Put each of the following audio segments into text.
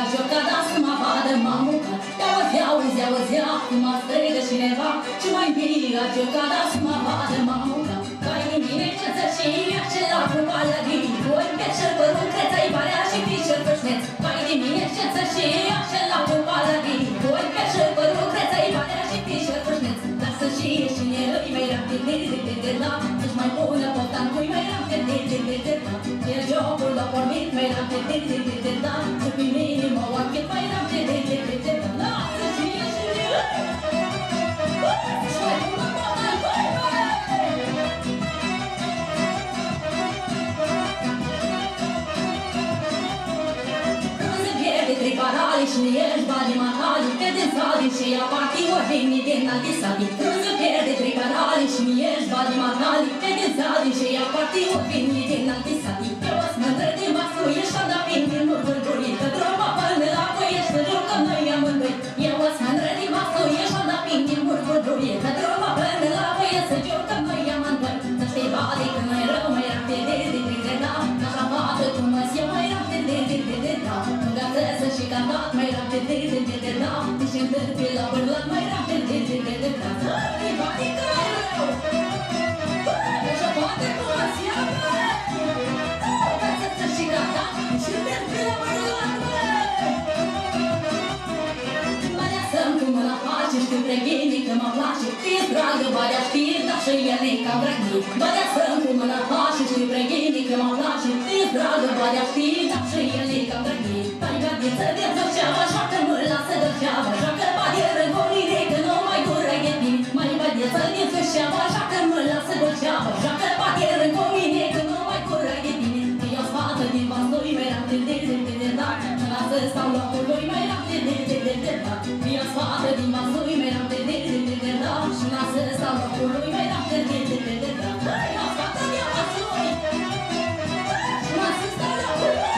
la joc, da să mă vadă mamuca. Auzi, acum strigă cineva ce mai bine la joc, da să mă vadă mamuca. Vai din mine ce și acela cu balării, voi pe cel părul crețai barea și fișă pășneț. Vai din mine ce și acela cu balării, voi pe cel părul crețai barea și fișă pășneț. Lasă și cine îi mai rapte de la, ești mai bună poftan cui mai rapte de la. E jocul la pornit mai rapte de la, să pe mine mă oachit mai rapte de la. Lasă și cine ești mai bună poftan cui mai trei parale și nu ești bani matali, pe din sali și ia partii ori veni din alte sali. Când se pierde trei parale și nu ești bani matali, pe din sali și ia partii ori veni din alte sali. Eu o smândră de masă, ești am dat prin din murmuri, că dropa până la voi ești să jucăm noi amândoi. Eu o smândră de masă, ești am dat prin din murmuri, că dropa până la voi ești să jucăm noi amândoi. Să știi bali că mai rău, mai rapte de da, așa fată cum mă siu mai rapte de da. Găsesc și cantat mai rapte de da, și întârpi la bărlat mai rapte de da. Să-i bani că mai rău, așa poate cum mă siu mai. Găsesc și cantat și întârpi la bărlat mai. Mă lăsăm cu mâna face, știu prea bine că mă place. Fie dragă, badea știe, dar și el e cam drăgnic. Mă lăsăm cu mâna face, știu prea bine că mă place. Fie dragă, badea știe, dar și el e cam drăgnic. Să viață ceava, joacă mă lasă de ceava, joacă badieră în colire, că nu mai gură ghetin. Mai badie să viață ceava, joacă mă lasă de ceava, joacă badieră în colire, că nu mai gură ghetin. Ia sfată din vasului, mai rapte de da, și lasă stau locul lui, mai rapte de da. Ia sfată din vasului, mai rapte de da, și lasă stau locul lui, mai rapte de da. Ia sfată din vasului, și lasă stau locul lui.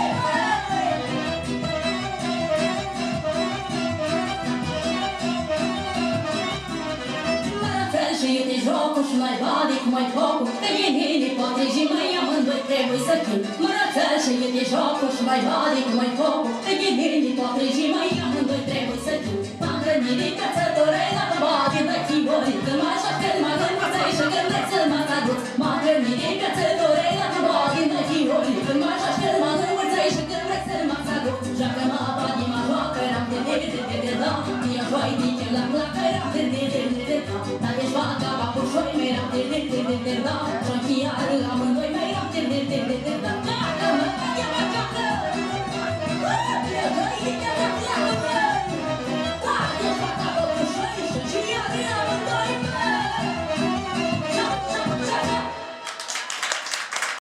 Și te jocul și mai bade cu mai focul, pe ghenile poate și mai amândoi trebuie să fim. Mă rățel și te jocul și mai bade cu mai focul, pe ghenile poate și mai amândoi trebuie să fim. M-am hrănit ca țătorei la bade de chibori, când mă așa când mă gândesc și gândesc să mă aduc. M-am hrănit ca țătorei la bade de chibori, când mă așa când mă gândesc și gândesc să mă aduc. Joacă-mă bade, mă joacă, rapte de da, ia joai dice la placă, rapte de da. Dacă joacă, va pușoi, mai rapte de da, joachiară amândoi, mai rapte de da.